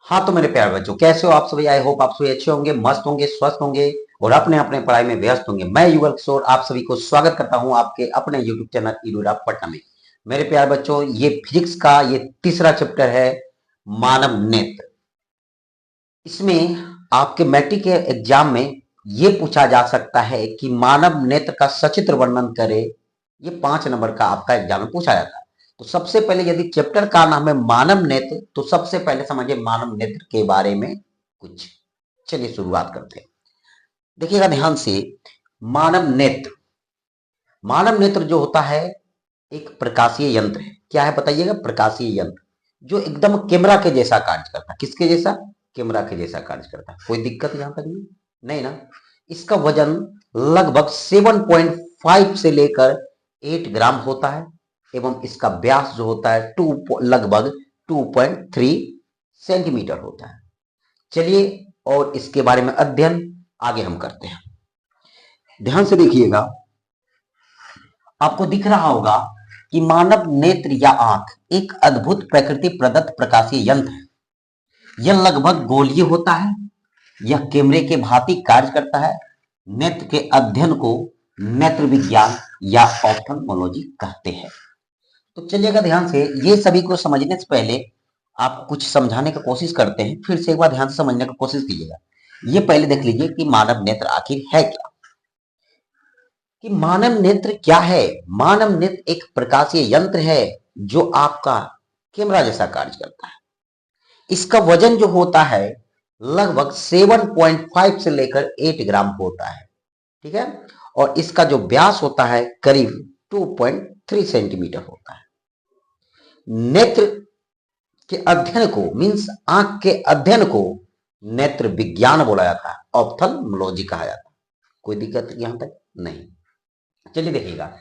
हाँ तो मेरे प्यारे बच्चों, कैसे हो आप सभी। आई होप आप सभी अच्छे होंगे, मस्त होंगे, स्वस्थ होंगे और अपने अपने पढ़ाई में व्यस्त होंगे। मैं युगल किशोर आप सभी को स्वागत करता हूं आपके अपने यूट्यूब चैनल ईडूरा पटना में। मेरे प्यारे बच्चों, ये फिजिक्स का ये तीसरा चैप्टर है, मानव नेत्र। इसमें आपके मैट्रिक के एग्जाम में ये पूछा जा सकता है कि मानव नेत्र का सचित्र वर्णन करे। ये 5 नंबर का आपका एग्जाम में पूछा जाता है। तो सबसे पहले यदि चैप्टर का नाम है मानव नेत्र, तो सबसे पहले समझिए मानव नेत्र के बारे में कुछ। चलिए शुरुआत करते हैं। देखिएगा ध्यान से, मानव नेत्र, मानव नेत्र जो होता है एक प्रकाशीय यंत्र है। क्या है बताइएगा? प्रकाशीय यंत्र जो एकदम कैमरा के जैसा कार्य करता है। किसके जैसा? कैमरा के जैसा कार्य करता है। कोई दिक्कत यहां तक नहीं? नहीं ना। इसका वजन लगभग 7.5 से लेकर 8 ग्राम होता है एवं इसका व्यास जो होता है लगभग 2.3 सेंटीमीटर होता है। चलिए और इसके बारे में अध्ययन आगे हम करते हैं। ध्यान से देखिएगा, आपको दिख रहा होगा कि मानव नेत्र या आंख एक अद्भुत प्रकृति प्रदत्त प्रकाशीय यंत्र है। यह लगभग गोलीय होता है। यह कैमरे के भांति कार्य करता है। नेत्र के अध्ययन को नेत्र विज्ञान या ऑप्थेल्मोलॉजी कहते हैं। तो चलिएगा ध्यान से, ये सभी को समझने से पहले आप कुछ समझाने की कोशिश करते हैं। फिर से एक बार ध्यान से समझने की कोशिश कीजिएगा। ये पहले देख लीजिए कि मानव नेत्र आखिर है क्या। कि मानव नेत्र क्या है? मानव नेत्र एक प्रकाशीय यंत्र है जो आपका कैमरा जैसा कार्य करता है। इसका वजन जो होता है लगभग 7.5 से लेकर 8 ग्राम होता है। ठीक है। और इसका जो व्यास होता है करीब 2.3 सेंटीमीटर होता है। नेत्र के अध्ययन को मींस आंख के अध्ययन को नेत्र विज्ञान बोला जाता है, ऑप्थेल्मोलॉजी कहा जाता है। कोई दिक्कत यहां तक नहीं? चलिए देखिएगा,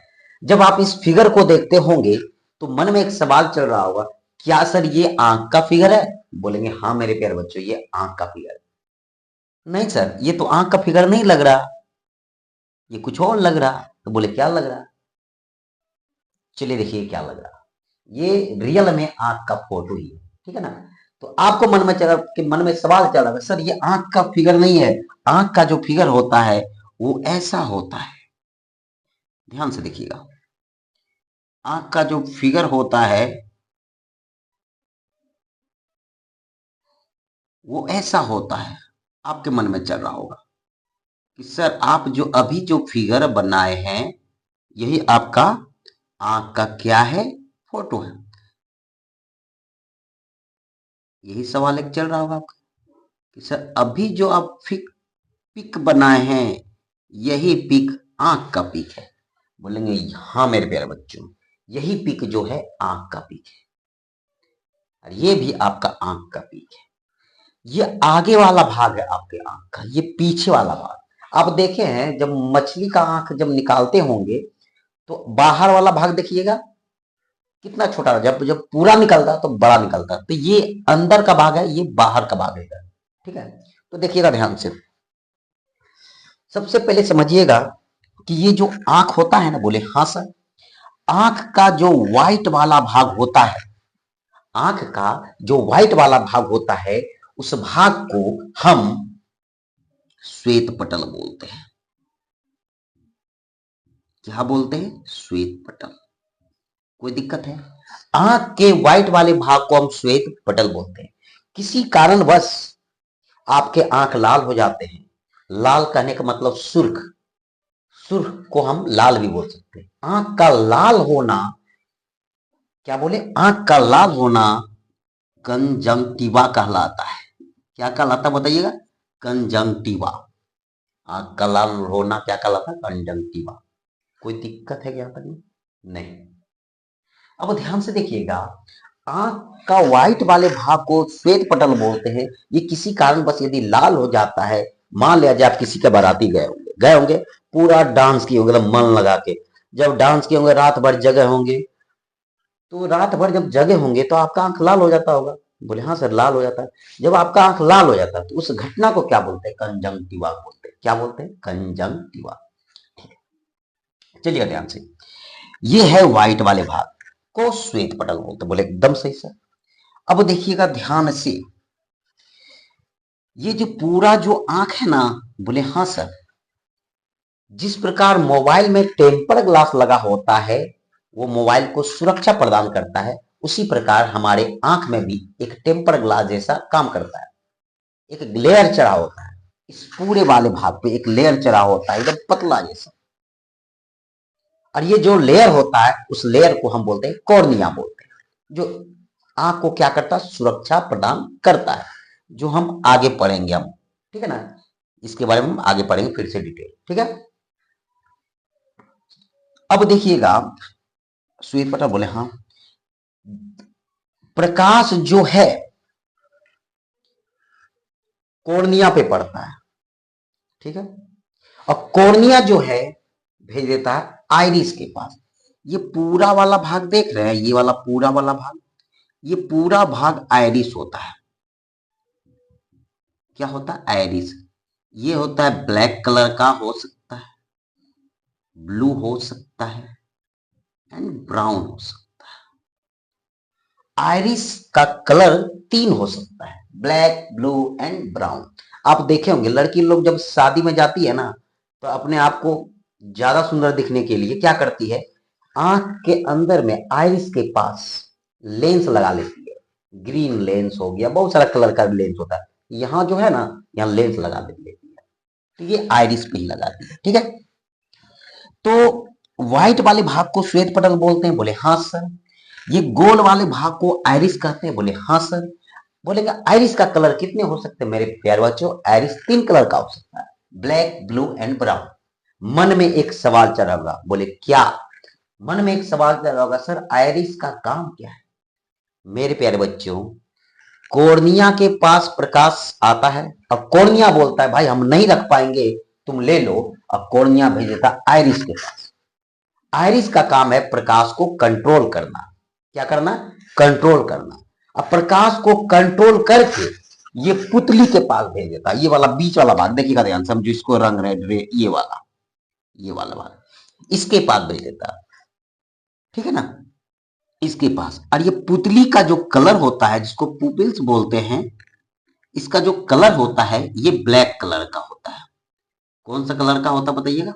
जब आप इस फिगर को देखते होंगे तो मन में एक सवाल चल रहा होगा, क्या सर ये आंख का फिगर है? बोलेंगे हाँ मेरे प्यारे बच्चों, ये आंख का फिगर है। नहीं सर, ये तो आंख का फिगर नहीं लग रहा, ये कुछ और लग रहा। तो बोले क्या लग रहा? चलिए देखिए क्या लग रहा। ये रियल में आंख का फोटो ही है। ठीक है ना। तो आपको मन में सवाल चल रहा है, सर ये आंख का फिगर नहीं है। आंख का जो फिगर होता है वो ऐसा होता है। ध्यान से देखिएगा, आंख का जो फिगर होता है वो ऐसा होता है। आपके मन में चल रहा होगा कि सर आप जो अभी जो फिगर बनाए हैं यही आपका आंख का क्या है? फोटो है। यही सवाल एक चल रहा होगा आपका कि सर अभी जो आप पिक बनाए हैं यही पिक आंख का पिक है। बोलेंगे हाँ मेरे प्यारे बच्चों, यही पिक जो है आंख का पिक है और ये भी आपका आंख का पिक है। ये आगे वाला भाग है आपके आंख का, ये पीछे वाला भाग। आप देखे हैं जब मछली का आंख जब निकालते होंगे तो बाहर वाला भाग देखिएगा कितना छोटा, जब जब पूरा निकलता तो बड़ा निकलता। तो ये अंदर का भाग है, ये बाहर का भाग है। ठीक है। तो देखिएगा ध्यान से, सबसे पहले समझिएगा कि ये जो आंख होता है ना, बोले हाँ सर, आंख का जो व्हाइट वाला भाग होता है, आंख का जो व्हाइट वाला भाग होता है उस भाग को हम श्वेत पटल बोलते हैं। क्या बोलते हैं? श्वेत पटल। कोई दिक्कत है? आंख के व्हाइट वाले भाग को हम श्वेत पटल बोलते हैं। किसी कारणवश आपके आंख लाल हो जाते हैं, लाल कहने का मतलब सुर्ख, सुर्ख को हम लाल भी बोल सकते हैं। आंख का लाल होना, क्या बोले? आंख का लाल होना कंजंक्टिवा कहलाता है। क्या कहलाता बताइएगा? कंजंक्टिवा। आंख का लाल होना क्या कहलाता है? कंजंक्टिवा। कोई दिक्कत है क्या तक? नहीं। अब ध्यान से देखिएगा, आंख का व्हाइट वाले भाग को श्वेत पटल बोलते हैं। ये किसी कारण बस यदि लाल हो जाता है, मान लिया जाए आप किसी के बाराती गए होंगे, पूरा डांस किए होंगे मन लगा के, जब डांस किए होंगे रात भर जगह होंगे, तो रात भर जब जगह होंगे तो आपका आंख लाल हो जाता होगा। बोले हाँ सर लाल हो जाता है। जब आपका आंख लाल हो जाता है तो उस घटना को क्या बोलते हैं? कंजंक्टिवा बोलते हैं। क्या बोलते हैं? कंजंक्टिवा। चलिए ध्यान से, ये है व्हाइट वाले भाग को श्वेत पटल बोलते हैं। बोले एकदम सही सर। अब देखिएगा ध्यान से, ये जो पूरा जो आंख है ना, बोले हाँ सर। जिस प्रकार मोबाइल में टेम्पर ग्लास लगा होता है, वो मोबाइल को सुरक्षा प्रदान करता है, उसी प्रकार हमारे आंख में भी एक टेम्पर ग्लास जैसा काम करता है। एक लेयर चढ़ा होता है, इस पूरे वाले भाग पे एक लेयर चढ़ा होता है एकदम पतला जैसा। और ये जो लेयर होता है, उस लेयर को हम बोलते हैं कॉर्निया बोलते हैं, जो आंख को क्या करता है, सुरक्षा प्रदान करता है, जो हम आगे पढ़ेंगे हम, ठीक है ना। इसके बारे में हम आगे पढ़ेंगे फिर से डिटेल, ठीक है। अब देखिएगा, श्वेत पटल बोले हाँ, प्रकाश जो है कॉर्निया पे पड़ता है, ठीक है। और कॉर्निया जो है भेज देता है आइरिस के पास। ये पूरा वाला भाग देख रहे हैं, ये वाला पूरा वाला भाग, ये पूरा भाग आइरिस होता है। क्या होता है, आइरिस। ये होता है ब्लैक कलर का, हो सकता है ब्लू, हो सकता है एंड ब्राउन हो सकता है। आइरिस का कलर तीन हो सकता है, ब्लैक, ब्लू एंड ब्राउन। आप देखे होंगे लड़की लोग जब शादी में जाती है ना, तो अपने आप को ज्यादा सुंदर दिखने के लिए क्या करती है, आंख के अंदर में आइरिस के पास लेंस लगा लेती है। ग्रीन लेंस हो गया, बहुत सारा कलर का लेंस होता है, यहाँ जो है ना, यहाँ लेंस लगा लेती है, तो ये आइरिस पे ही लगाती है, ठीक है। तो व्हाइट वाले भाग को श्वेत पटल बोलते हैं, बोले हाँ सर। ये गोल वाले भाग को आइरिस कहते हैं, बोले हाँ सर। बोलेगा आइरिस का कलर कितने हो सकते हैं मेरे प्यारे बच्चों, आइरिस तीन कलर का हो सकता है, ब्लैक, ब्लू एंड ब्राउन। मन में एक सवाल चल रहा होगा, बोले क्या, मन में एक सवाल चल रहा होगा, सर आइरिस का काम क्या है। मेरे प्यारे बच्चों, कॉर्निया के पास प्रकाश आता है और कॉर्निया बोलता है भाई हम नहीं रख पाएंगे, तुम ले लो। और कॉर्निया भेज देता आइरिस के पास। आइरिस का काम है प्रकाश को कंट्रोल करना। क्या करना, कंट्रोल करना। अब प्रकाश को कंट्रोल करके ये पुतली के पास भेज देता, ये वाला बीच वाला भाग देखिएगा ध्यान, समझो इसको, रंग रेड रे, ये वाला भाग इसके पास भेज देता, ठीक है ना, इसके पास। और ये पुतली का जो कलर होता है, जिसको पुपिल्स बोलते हैं, इसका जो कलर होता है ये ब्लैक कलर का होता है। कौन सा कलर का होता है बताइएगा,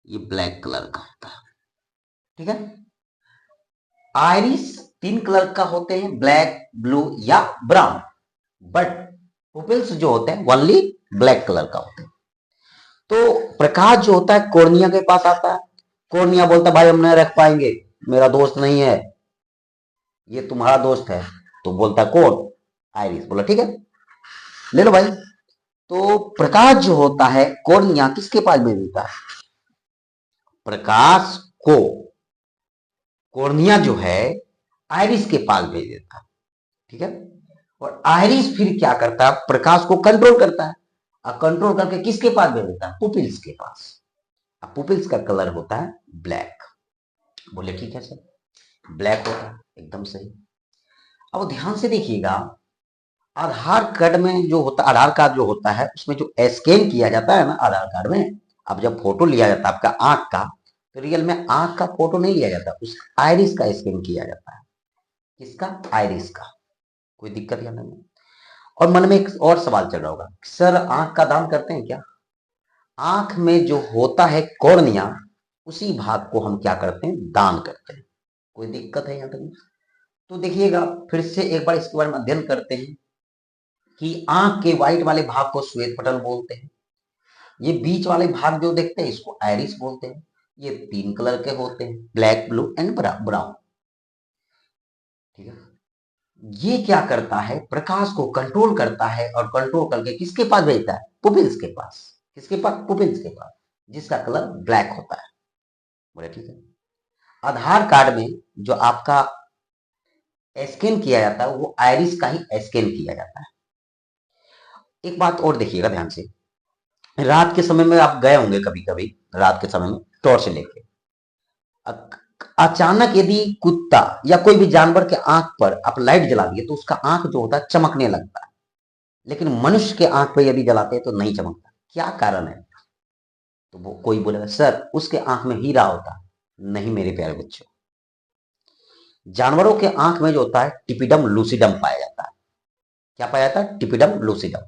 ये ब्लैक कलर का होता है, ठीक है। आइरिस तीन कलर का होते हैं, ब्लैक, ब्लू या ब्राउन, बट पुपिल्स जो होते हैं ओनली ब्लैक कलर का होते हैं। तो प्रकाश जो होता है कॉर्निया के पास आता है, कॉर्निया बोलता है भाई हम नहीं रख पाएंगे, मेरा दोस्त नहीं है, ये तुम्हारा दोस्त है। तो बोलता है कौन, आइरिस। बोला ठीक है, ले लो भाई। तो प्रकाश जो होता है कॉर्निया किसके पास भेज देता है, प्रकाश को कॉर्निया जो है आइरिस के पास भेज देता है, ठीक है। और आइरिस फिर क्या करता है, प्रकाश को कंट्रोल करता है, और कंट्रोल करके किसके पास भेज देता है, पुपिल्स के पास। अब पुपिल्स का कलर होता है ब्लैक। बोले ठीक है सर, ब्लैक होता है, एकदम सही। अब ध्यान से देखिएगा, आधार कार्ड में जो होता, आधार कार्ड जो होता है उसमें जो स्कैन किया जाता है ना आधार कार्ड में, अब जब फोटो लिया जाता है आपका आंख का, तो रियल में आंख का फोटो नहीं लिया जाता, उस आइरिस का स्कैन किया जाता है। किसका, आइरिस का। कोई दिक्कत या नहीं। और मन में एक और सवाल चल रहा होगा, सर आंख का दान करते हैं क्या। आंख में जो होता है कॉर्निया, उसी भाग को हम क्या करते हैं, दान करते हैं। कोई दिक्कत है यहाँ तक। तो देखिएगा फिर से एक बार इसके बारे में अध्ययन करते हैं कि आंख के व्हाइट वाले भाग को श्वेत पटल बोलते हैं, ये बीच वाले भाग जो देखते हैं इसको आइरिस बोलते हैं। ये तीन कलर के होते हैं, ब्लैक, ब्लू एंड ब्राउन, ठीक है। ये क्या करता है, प्रकाश को कंट्रोल करता है, और कंट्रोल करके किसके पास भेजता है, पुपिल्स के पास। किसके पास, पुपिल्स के पास, जिसका कलर ब्लैक होता है। बोले ठीक है। आधार कार्ड में जो आपका स्कैन किया जाता है वो आइरिस का ही स्कैन किया जाता है। एक बात और देखिएगा ध्यान से, रात के समय में आप गए होंगे कभी कभी, रात के समय में टॉर्च लेके, अचानक यदि कुत्ता या कोई भी जानवर के आंख पर आप लाइट जला दिए तो उसका आंख जो होता है चमकने लगता है, लेकिन मनुष्य के आंख पे यदि जलाते हैं तो नहीं चमकता। क्या कारण है, तो वो कोई बोलेगा सर उसके आंख में हीरा होता। नहीं मेरे प्यारे बच्चों, जानवरों के आंख में जो होता है टिपिडम लूसिडम पाया जाता है। क्या पाया जाता है, टिपिडम लूसिडम।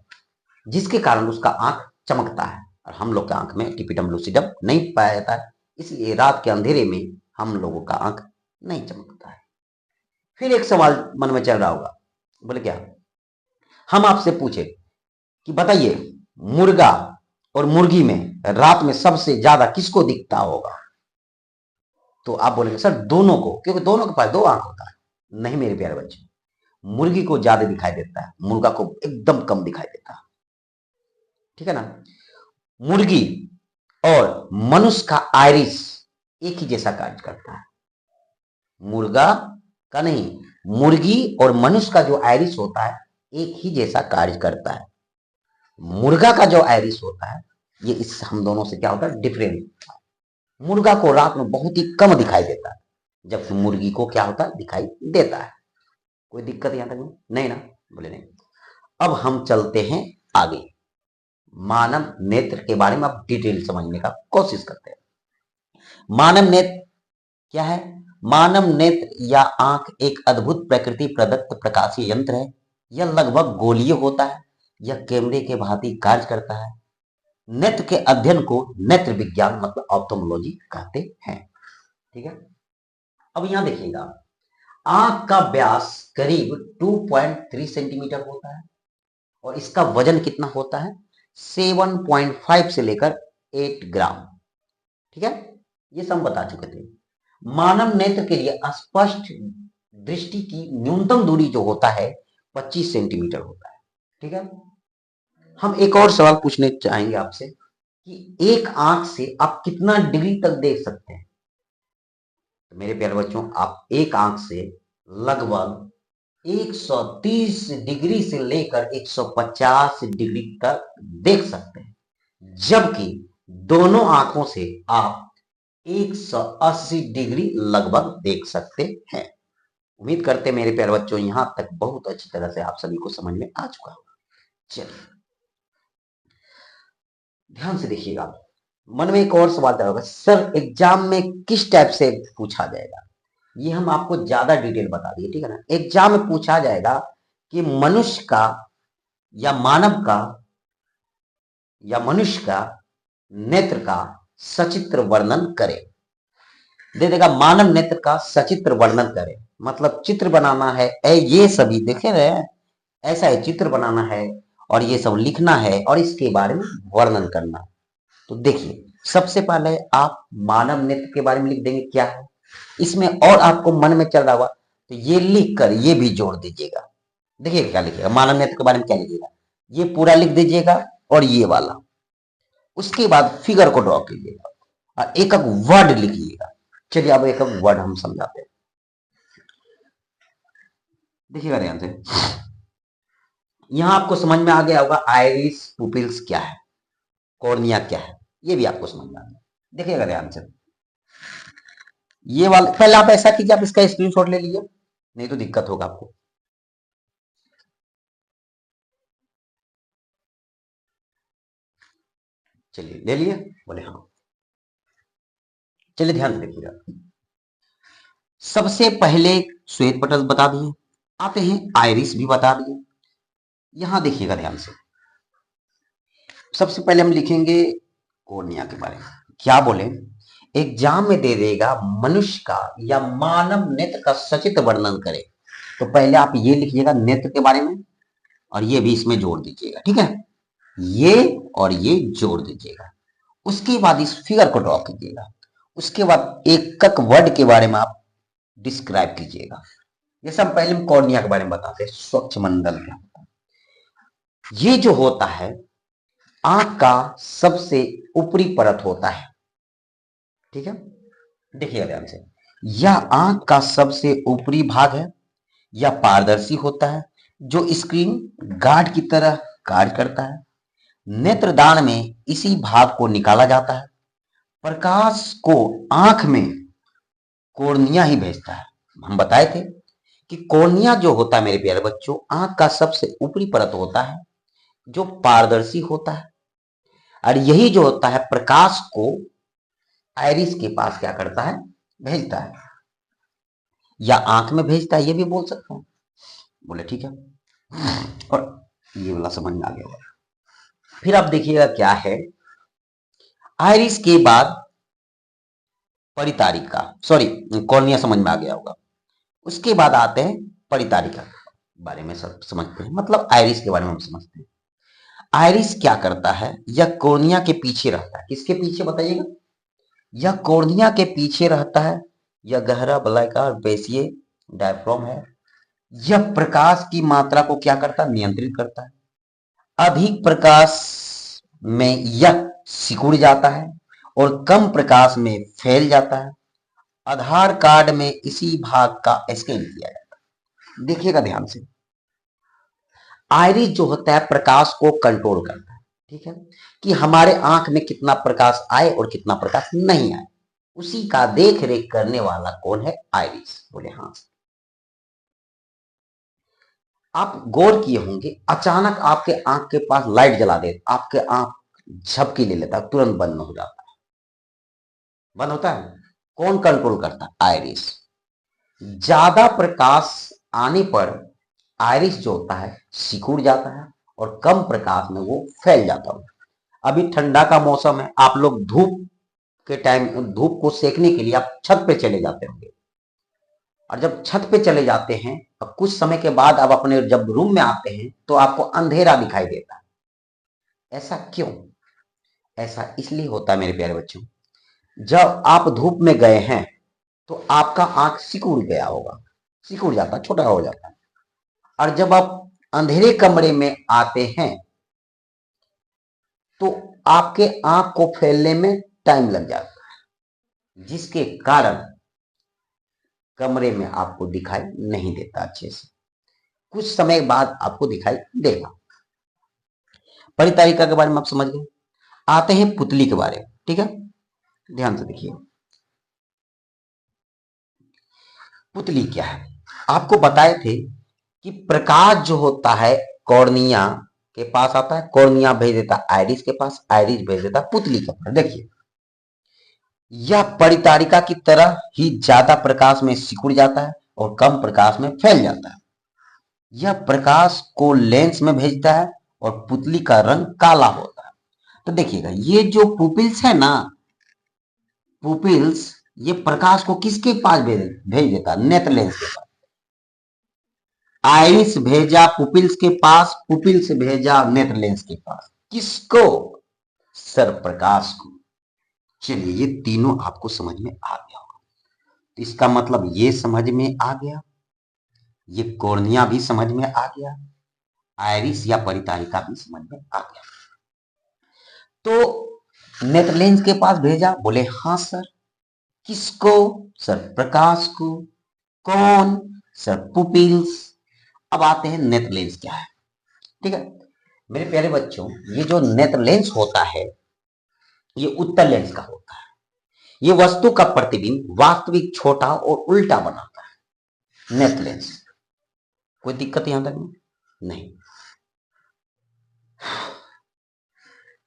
जिसके कारण उसका आंख चमकता है। और हम लोग के आंख में टिपिडम लूसिडम नहीं पाया जाता है, इसलिए रात के अंधेरे में हम लोगों का आंख नहीं चमकता है। फिर एक सवाल मन में चल रहा होगा, बोले क्या, हम आपसे पूछे कि बताइए मुर्गा और मुर्गी में रात में सबसे ज्यादा किसको दिखता होगा? तो आप बोलेंगे सर दोनों को, क्योंकि दोनों के पास दो आंख होता है। नहीं मेरे प्यारे बच्चे, मुर्गी को ज्यादा दिखाई देता है, मुर्गा को एकदम कम दिखाई देता है। ठीक है ना। मुर्गी और मनुष्य का आइरिस एक ही जैसा कार्य करता है। मुर्गा का नहीं, मुर्गी और मनुष्य का जो आइरिस होता है एक ही जैसा कार्य करता है। मुर्गा का जो आइरिस होता है ये इस हम दोनों से क्या होता है, डिफरेंट। मुर्गा को रात में बहुत ही कम दिखाई देता है, जबकि मुर्गी को क्या होता है, दिखाई देता है। कोई दिक्कत यहां तक नहीं ना? बोले नहीं। अब हम चलते हैं आगे, मानव नेत्र के बारे में अब डिटेल समझने का कोशिश करते हैं। मानव नेत्र क्या है? मानव नेत्र या आंख एक अद्भुत प्रकृति प्रदत्त प्रकाशीय यंत्र है। यह लगभग गोलीय होता है। यह कैमरे के भांति कार्य करता है। नेत्र के अध्ययन को नेत्र विज्ञान मतलब ऑप्थोमोलॉजी कहते हैं। ठीक है। अब यहां देखिएगा, आंख का व्यास करीब 2.3 सेंटीमीटर होता है और इसका वजन कितना होता है, 7.5 से लेकर 8 ग्राम। ठीक है, ये सब बता चुके थे। मानव नेत्र के लिए स्पष्ट दृष्टि की न्यूनतम दूरी जो होता है 25 सेंटीमीटर होता है। ठीक है। हम एक और सवाल पूछने चाहेंगे आपसे कि एक आंख से आप कितना डिग्री तक देख सकते हैं? तो मेरे प्यारे बच्चों, आप एक आंख से लगभग 130 डिग्री से लेकर 150 डिग्री तक देख सकते हैं, जबकि दोनों आंखों से आप 180 डिग्री लगभग देख सकते हैं। उम्मीद करते हैं मेरे प्यारे बच्चों यहां तक बहुत अच्छी तरह से आप सभी को समझ में आ चुका होगा। चलिए ध्यान से देखिएगा, मन में एक और सवाल पैदा होगा, सर एग्जाम में किस टाइप से पूछा जाएगा? ये हम आपको ज्यादा डिटेल बता दिए। ठीक है ना। एग्जाम में पूछा जाएगा कि मनुष्य का या मानव का या मनुष्य का नेत्र का सचित्र वर्णन करें। दे देगा मानव नेत्र का सचित्र वर्णन करें, मतलब चित्र बनाना है। ये सभी देखे रहे हैं, ऐसा है, चित्र बनाना है और ये सब लिखना है और इसके बारे में वर्णन करना। तो देखिए, सबसे पहले आप मानव नेत्र के बारे में लिख देंगे क्या है इसमें, और आपको मन में चल रहा होगा तो ये लिख कर ये भी जोड़ दीजिएगा। देखिए क्या लिखिएगा, मानव नेत्र के बारे में क्या लिखिएगा, ये पूरा लिख दीजिएगा और ये वाला। उसके बाद फिगर को ड्रॉ कीजिएगा और एक एक वर्ड लिखिएगा। चलिए अब एक एक वर्ड हम समझाते हैं, देखिएगा ध्यान से। यहां आपको समझ में आ गया होगा आइरिस पुपिल्स क्या है, कॉर्निया क्या है, ये भी आपको समझ में आ गया। देखिएगा ध्यान से, ये वाला पहले आप ऐसा कीजिए, आप इसका स्क्रीनशॉट ले लीजिए, नहीं तो दिक्कत होगा आपको। चलिए ले लिए, बोले हाँ। चलिए ध्यान से देखिएगा, सबसे पहले श्वेत पटल बता दिए, आते हैं आइरिस भी बता दिए। यहां देखिएगा ध्यान से, सबसे पहले हम लिखेंगे कॉर्निया के बारे में। क्या बोले, एग्जाम में दे देगा मनुष्य का या मानव नेत्र का सचित्र वर्णन करे, तो पहले आप ये लिखिएगा नेत्र के बारे में और ये भी इसमें जोड़ दीजिएगा। ठीक है, ये और ये जोड़ दीजिएगा। उसके बाद इस फिगर को ड्रॉ कीजिएगा। उसके बाद एक एक वर्ड के बारे में आप डिस्क्राइब कीजिएगा। जैसे हम पहले कॉर्निया के बारे में बताते हैं, स्वच्छ मंडल क्या होता है। ये जो होता है आंख का सबसे ऊपरी परत होता है। ठीक है, देखिए ध्यान से, यह आंख का सबसे ऊपरी भाग है। यह पारदर्शी होता है जो स्क्रीन गार्ड की तरह कार्य करता है। नेत्रदान में इसी भाग को निकाला जाता है। प्रकाश को आंख में कॉर्निया ही भेजता है। हम बताए थे कि कॉर्निया जो होता है मेरे प्यारे बच्चों, आंख का सबसे ऊपरी परत होता है जो पारदर्शी होता है, और यही जो होता है प्रकाश को आइरिस के पास क्या करता है, भेजता है, या आंख में भेजता है, ये भी बोल सकते हैं। बोले ठीक है, और ये वाला समझ में आ गया होगा। फिर आप देखिएगा क्या है, आयरिस के बाद परितारिका, सॉरी कॉर्निया समझ में आ गया होगा। उसके बाद आते हैं परितारिका के बारे में सब समझते हैं, मतलब आयरिस के बारे में हम समझते हैं। आयरिस क्या करता है, यह कॉर्निया के पीछे रहता है। किसके पीछे बताइएगा? यह कॉर्निया के पीछे रहता है। यह गहरा वलयाकार बेसिए डायफ्राम है। यह प्रकाश की मात्रा को क्या करता है? नियंत्रित करता है। अधिक प्रकाश में यह सिकुड़ जाता है और कम प्रकाश में फैल जाता है। आधार कार्ड में इसी भाग का स्कैन किया जाता है। देखिएगा ध्यान से, आयरिस जो होता है प्रकाश को कंट्रोल करता है, ठीक है, कि हमारे आंख में कितना प्रकाश आए और कितना प्रकाश नहीं आए, उसी का देख रेख करने वाला कौन है? आयरिस। बोले हाँ। आप गौर किए होंगे, अचानक आपके आंख के पास लाइट जला दे, आपके आंख झपकी ले लेता है, तुरंत बंद हो जाता है। बंद होता है, कौन कंट्रोल करता है? आयरिस। ज्यादा प्रकाश आने पर आयरिस जो होता है सिकुड़ जाता है और कम प्रकाश में वो फैल जाता है। अभी ठंडा का मौसम है, आप लोग धूप के टाइम धूप को सेकने के लिए आप छत पे चले जाते होंगे, और जब छत पे चले जाते हैं और कुछ समय के बाद आप अपने जब रूम में आते हैं तो आपको अंधेरा दिखाई देता है। ऐसा क्यों? ऐसा इसलिए होता है मेरे प्यारे बच्चों, जब आप धूप में गए हैं तो आपका आंख सिकुड़ गया होगा, सिकुड़ जाता, छोटा हो जाता है, और जब आप अंधेरे कमरे में आते हैं तो आपके आंख को फैलने में टाइम लग जाता है, जिसके कारण कमरे में आपको दिखाई नहीं देता अच्छे से, कुछ समय बाद आपको दिखाई देगा। परितारिका के बारे में आप समझ गए। आते हैं पुतली के बारे में, ठीक है, ध्यान से देखिए। पुतली क्या है? आपको बताए थे कि प्रकाश जो होता है कॉर्निया के पास आता है, कॉर्निया भेज देता आयरिस के पास, आयरिस भेज देता पुतली के पास। देखिए, यह परितारिका की तरह ही ज्यादा प्रकाश में सिकुड़ जाता है और कम प्रकाश में फैल जाता है। यह प्रकाश को लेंस में भेजता है और पुतली का रंग काला होता है। तो देखिएगा, ये जो पुपिल्स है ना, पुपिल्स, ये प्रकाश को किसके पास भेज देता है? नेत्र लेंस के पास। आइरिस भेजा पुपिल्स के पास, पुपिल्स भेजा नेत्र लेंस के पास। किसको? सर प्रकाश को। चलिए, ये तीनों आपको समझ में आ गया होगा। तो इसका मतलब ये समझ में आ गया, ये कॉर्निया भी समझ में आ गया, आयरिस या परितारिका भी समझ में आ गया। तो नेत्र लेंस के पास भेजा, बोले हाँ सर। किसको? सर प्रकाश को। कौन? Sir pupils. अब आते हैं नेत्र लेंस क्या है, ठीक है मेरे प्यारे बच्चों। ये जो नेत्र लेंस होता है ये उत्तल लेंस का होता है। ये वस्तु का प्रतिबिंब वास्तविक छोटा और उल्टा बनाता है नेत्र लेंस। कोई दिक्कत यहां तक नहीं?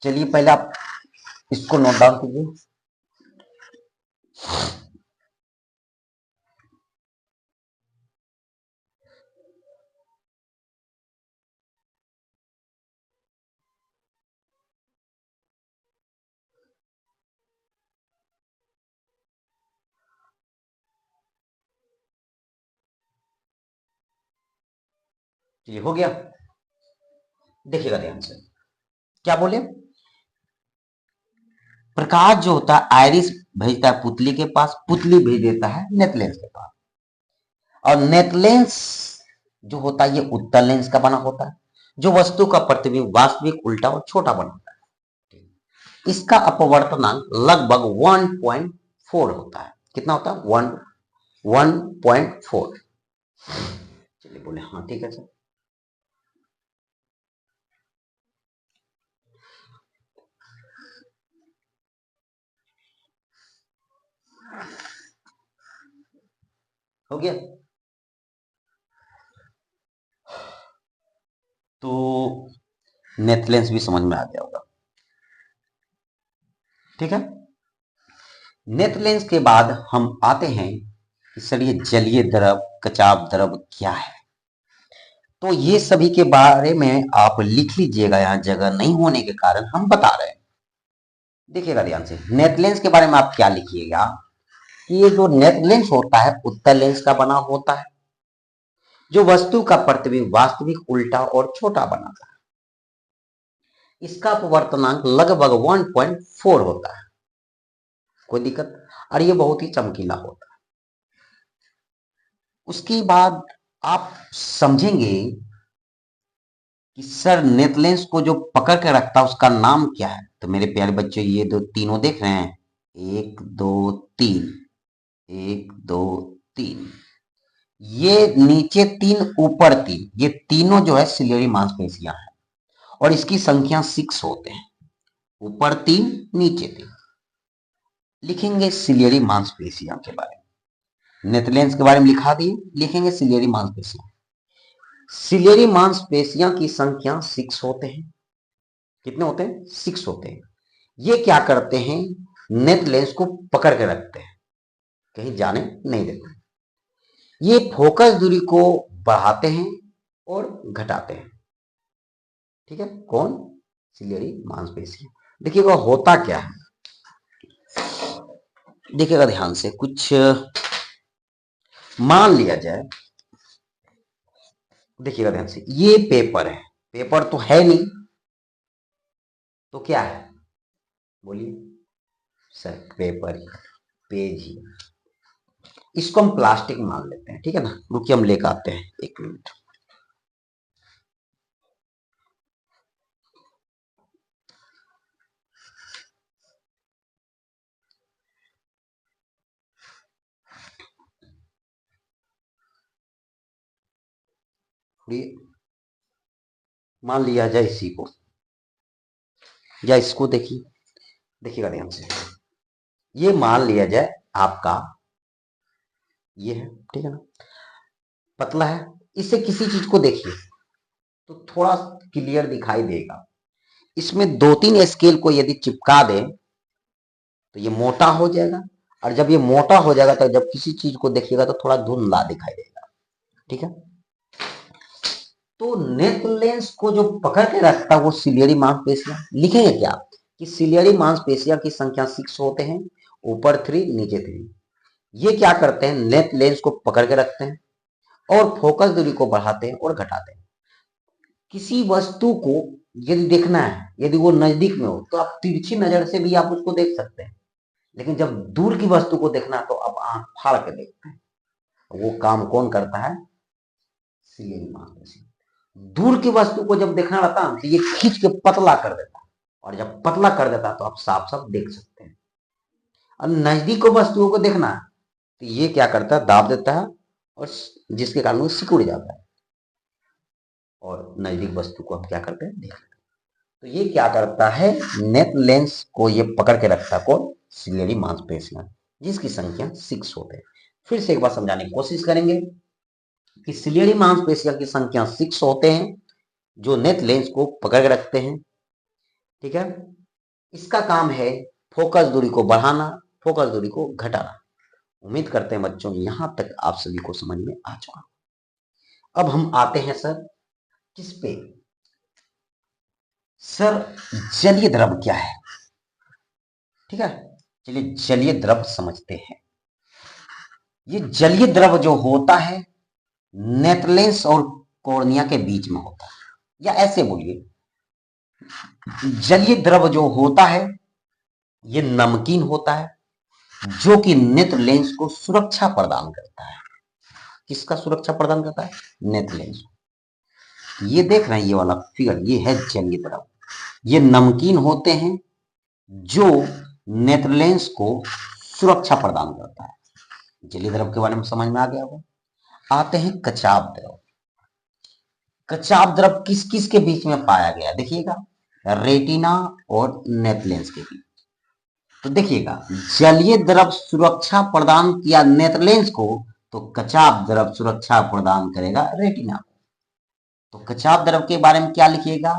चलिए पहले आप इसको नोट डाउन कीजिए। चलिए हो गया, देखिएगा ध्यान से। क्या बोले? प्रकाश जो होता है आयरिस भेजता है पुतली के पास, पुतली भेज देता है नेत्र लेंस के पास। और नेत्र लेंस जो होता है ये उत्तल लेंस का बना होता है, जो वस्तु का प्रतिबिंब वास्तविक उल्टा और छोटा बनाता है। इसका अपवर्तनांक लगभग 1.4 होता है। कितना होता है? 1.4। चलिए बोले हाँ ठीक है सर। हो गया। तो नेत्र लेंस भी समझ में आ गया होगा, ठीक है। नेत्र लेंस के बाद हम आते हैं कि सर ये जलीय द्रव, कचाव द्रव क्या है। तो ये सभी के बारे में आप लिख लीजिएगा, यहाँ जगह नहीं होने के कारण हम बता रहे हैं। देखिएगा ध्यान से, नेट लेंस के बारे में आप क्या लिखिएगा कि ये जो नेट लेंस होता है उत्तल लेंस का बना होता है, जो वस्तु का प्रतिबिंब वास्तविक उल्टा और छोटा बनाता है। इसका अपवर्तनांक लगभग 1.4 होता है, कोई दिक्कत, और ये बहुत ही चमकीला होता है। उसके बाद आप समझेंगे कि सर नेट लेंस को जो पकड़ के रखता है उसका नाम क्या है। तो मेरे प्यारे बच्चों, ये दो तीनों देख रहे हैं, 1 2 3, 1 2 3, ये नीचे 3 ऊपर 3, ये तीनों जो है सिलियरी मांसपेशियां हैं और इसकी संख्या 6 होते हैं, ऊपर 3 नीचे 3। लिखेंगे सिलियरी मांसपेशियां के बारे में, नेट लेंस के बारे में लिखा दिए, लिखेंगे सिलियरी मांसपेशियां। सिलियरी मांसपेशियां की संख्या 6 होते हैं। कितने होते हैं? 6 होते हैं। ये क्या करते हैं? नेट लेंस को पकड़ के रखते हैं, कहीं जाने नहीं देते। ये फोकस दूरी को बढ़ाते हैं और घटाते हैं। ठीक है, कौन? सिलियरी मांसपेशियां। देखिएगा होता क्या है, देखिएगा ध्यान से, कुछ मान लिया जाए, देखिएगा ध्यान से, ये पेपर है, पेपर तो है नहीं, तो क्या है? बोलिए सर, पेपर ही, पेज ही। इसको हम प्लास्टिक मान लेते हैं, ठीक है ना। रुकिए हम लेकर आते हैं, 1 मिनट। मान लिया जाए इसी को, या इसको देखिए, देखिएगा ध्यान से, ये मान लिया जाए आपका ये है, ठीक है ना, पतला है। इससे किसी चीज को देखिए तो थोड़ा क्लियर दिखाई देगा। इसमें 2-3 स्केल को यदि चिपका दें तो ये मोटा हो जाएगा, और जब ये मोटा हो जाएगा तो जब किसी चीज को देखिएगा तो थोड़ा धुंधला दिखाई देगा, ठीक है। तो नेट लेंस को जो पकड़ के रखता है वो सिलियरी मांसपेशियां। लिखेंगे क्या कि सिलियरी मांसपेशियां की संख्या 6 होते हैं, ऊपर 3 नीचे 3। ये क्या करते हैं? नेट लेंस को पकड़ के रखते हैं और फोकस दूरी को बढ़ाते हैं और घटाते हैं। किसी वस्तु को यदि देखना है, यदि वो नजदीक में हो तो आप तिरछी नजर से भी आप उसको देख सकते हैं, लेकिन जब दूर की वस्तु को देखना है तो आप आंख फाड़ के देखते हैं। वो काम कौन करता है? सिलियरी मांसपेशियां। दूर की वस्तु को जब देखना रहता है तो ये खींच के पतला कर देता है, और जब पतला कर देता है तो आप साफ साफ देख सकते हैं। और नजदीक वस्तुओं को देखना है तो ये क्या करता है? दाब देता है, और जिसके कारण वो सिकुड़ जाता है, और नजदीक वस्तु को हम क्या करते हैं? देख लेते हैं। तो ये क्या करता है? नेट लेंस को ये पकड़ के रखता है, कौन? सिलियरी मांसपेशियां, जिसकी संख्या 6 होते हैं। फिर से एक बार समझाने की कोशिश करेंगे कि सिलियरी मांसपेशियों की संख्या 6 होते हैं जो नेट लेंस को पकड़ के रखते हैं, ठीक है। इसका काम है फोकस दूरी को बढ़ाना, फोकस दूरी को घटाना। उम्मीद करते हैं बच्चों यहां तक आप सभी को समझ में आ चुका। अब हम आते हैं सर किस पे? सर जलीय द्रव क्या है, ठीक है। चलिए जलीय द्रव समझते हैं। ये जलीय द्रव जो होता है नेट लेंस और कॉर्निया के बीच में होता है, या ऐसे बोलिए, जलीय द्रव जो होता है ये नमकीन होता है, जो कि नेत्र लेंस को सुरक्षा प्रदान करता है। किसका सुरक्षा प्रदान करता है? नेत्र लेंस। ये देख रहे हैं ये वाला फिगर, ये है जलीय द्रव। ये नमकीन होते हैं जो नेत्र लेंस को सुरक्षा प्रदान करता है। जलीय द्रव के बारे में समझ में आ गया होगा। आते हैं कचाव द्रव। कचाव द्रव किस किस के बीच में पाया गया? देखिएगा, रेटिना और नेत्र लेंस के बीच। तो देखिएगा, जलीय द्रव सुरक्षा प्रदान किया नेत्र लेंस को, तो कचाव द्रव सुरक्षा प्रदान करेगा रेटिना को। तो कचाव द्रव के बारे में क्या लिखिएगा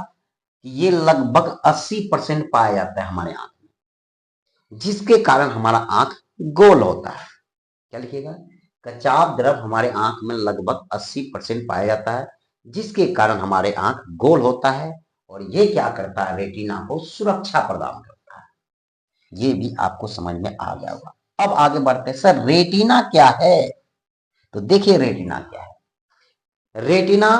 कि ये लगभग 80% पाया जाता है हमारे आंख में, जिसके कारण हमारा आंख गोल होता है। क्या लिखिएगा? कचाव द्रव हमारे आंख में लगभग 80% पाया जाता है, जिसके कारण हमारे आंख गोल होता है और ये क्या करता है, रेटिना को सुरक्षा प्रदान करता है। ये भी आपको समझ में आ गया होगा। अब आगे बढ़ते हैं, सर रेटिना क्या है? तो देखिए रेटिना क्या है। रेटिना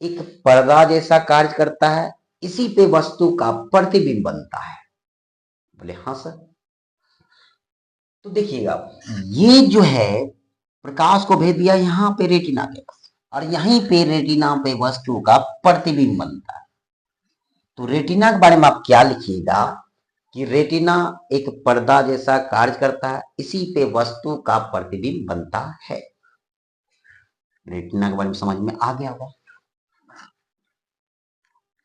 एक पर्दा जैसा कार्य करता है, इसी पे वस्तु का प्रतिबिंब बनता है। बोले हाँ सर। तो देखिएगा, ये जो है प्रकाश को भेज दिया यहाँ पे रेटिना के पास, और यहीं पे रेटिना पे वस्तु का प्रतिबिंब बनता है। तो रेटिना के बारे में आप क्या लिखिएगा कि रेटिना एक पर्दा जैसा कार्य करता है, इसी पे वस्तु का प्रतिबिंब बनता है। रेटिना के बारे में समझ में आ गया होगा।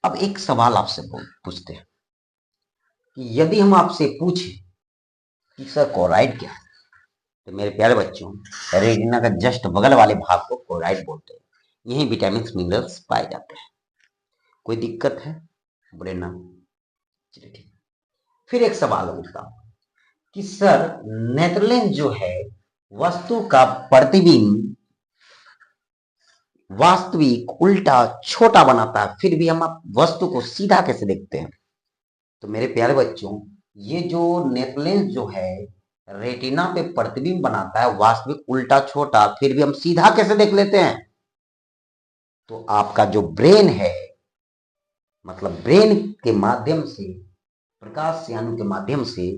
अब एक सवाल आपसे पूछते हैं कि यदि हम आपसे पूछें कि सर कोराइड क्या है, तो मेरे प्यारे बच्चों, रेटिना का जस्ट बगल वाले भाग को कोराइड बोलते हैं। यही विटामिन मिनरल्स पाए जाते हैं। कोई दिक्कत है? बोले ना। चलिए ठीक। फिर एक सवाल उठता हूं कि सर नेत्रलेंस जो है वस्तु का प्रतिबिंब वास्तविक उल्टा छोटा बनाता है, फिर भी हम वस्तु को सीधा कैसे देखते हैं? तो मेरे प्यारे बच्चों, ये जो नेत्रलेंस जो है रेटिना पे प्रतिबिंब बनाता है वास्तविक उल्टा छोटा, फिर भी हम सीधा कैसे देख लेते हैं? तो आपका जो ब्रेन है, मतलब ब्रेन के माध्यम से, प्रकाश यानु के माध्यम से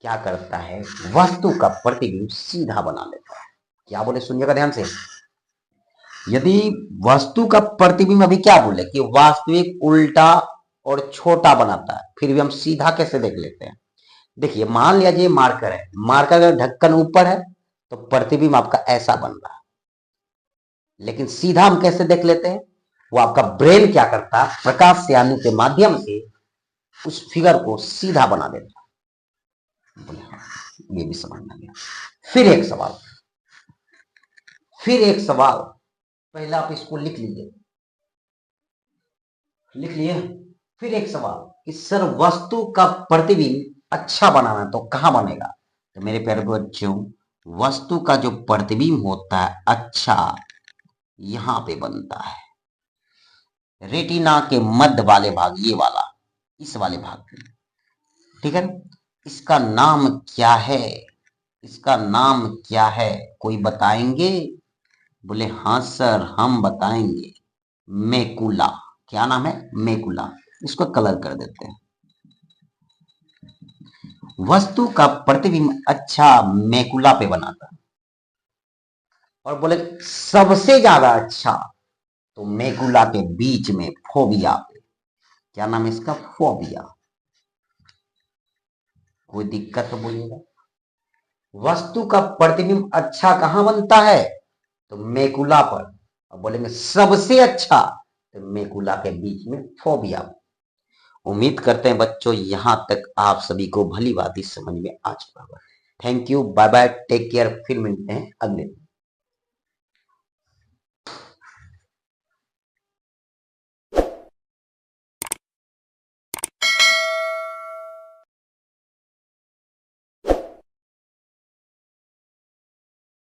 क्या करता है, वस्तु का प्रतिबिंब सीधा बना लेता है। क्या बोले, सुनिएगा ध्यान से। यदि वस्तु का प्रतिबिंब अभी क्या बोले कि वास्तविक उल्टा और छोटा बनाता है, फिर भी हम सीधा कैसे देख लेते हैं? देखिए मान लिया ये मार्कर है, मार्कर का ढक्कन ऊपर है तो प्रतिबिंब आपका ऐसा बन रहा है, लेकिन सीधा हम कैसे देख लेते हैं? वो आपका ब्रेन क्या करता है, प्रकाश यानु के माध्यम से उस फिगर को सीधा बना देता है। ये भी समझ में गया। फिर एक सवाल, पहले आप इसको लिख लीजिए, लिख लिए। फिर एक सवाल कि सर वस्तु का प्रतिबिंब अच्छा बनाना तो कहां बनेगा? तो मेरे प्यारे बच्चों, वस्तु का जो प्रतिबिंब होता है अच्छा यहां पे बनता है, रेटिना के मध्य वाले भाग, ये वाला, इस वाले भाग में। ठीक है। इसका नाम क्या है? इसका नाम क्या है, कोई बताएंगे? बोले हाँ सर हम बताएंगे, मेकुला। क्या नाम है? मेकुला। इसको कलर कर देते हैं। वस्तु का प्रतिबिंब अच्छा मेकुला पे बनाता है, और बोले सबसे ज्यादा अच्छा तो मेकुला के बीच में फोबिया पे। क्या नाम है इसका? फोबिया। कोई दिक्कत तो बोलिएगा। वस्तु का प्रतिबिंब अच्छा कहां बनता है? तो मेकुला पर। और बोलेंगे सबसे अच्छा तो मेकुला के बीच में फोबिया। उम्मीद करते हैं बच्चों यहां तक आप सभी को भली भांति समझ में आ चुका होगा। Thank you, bye bye, take care. फिर मिलते हैं अगले दिन।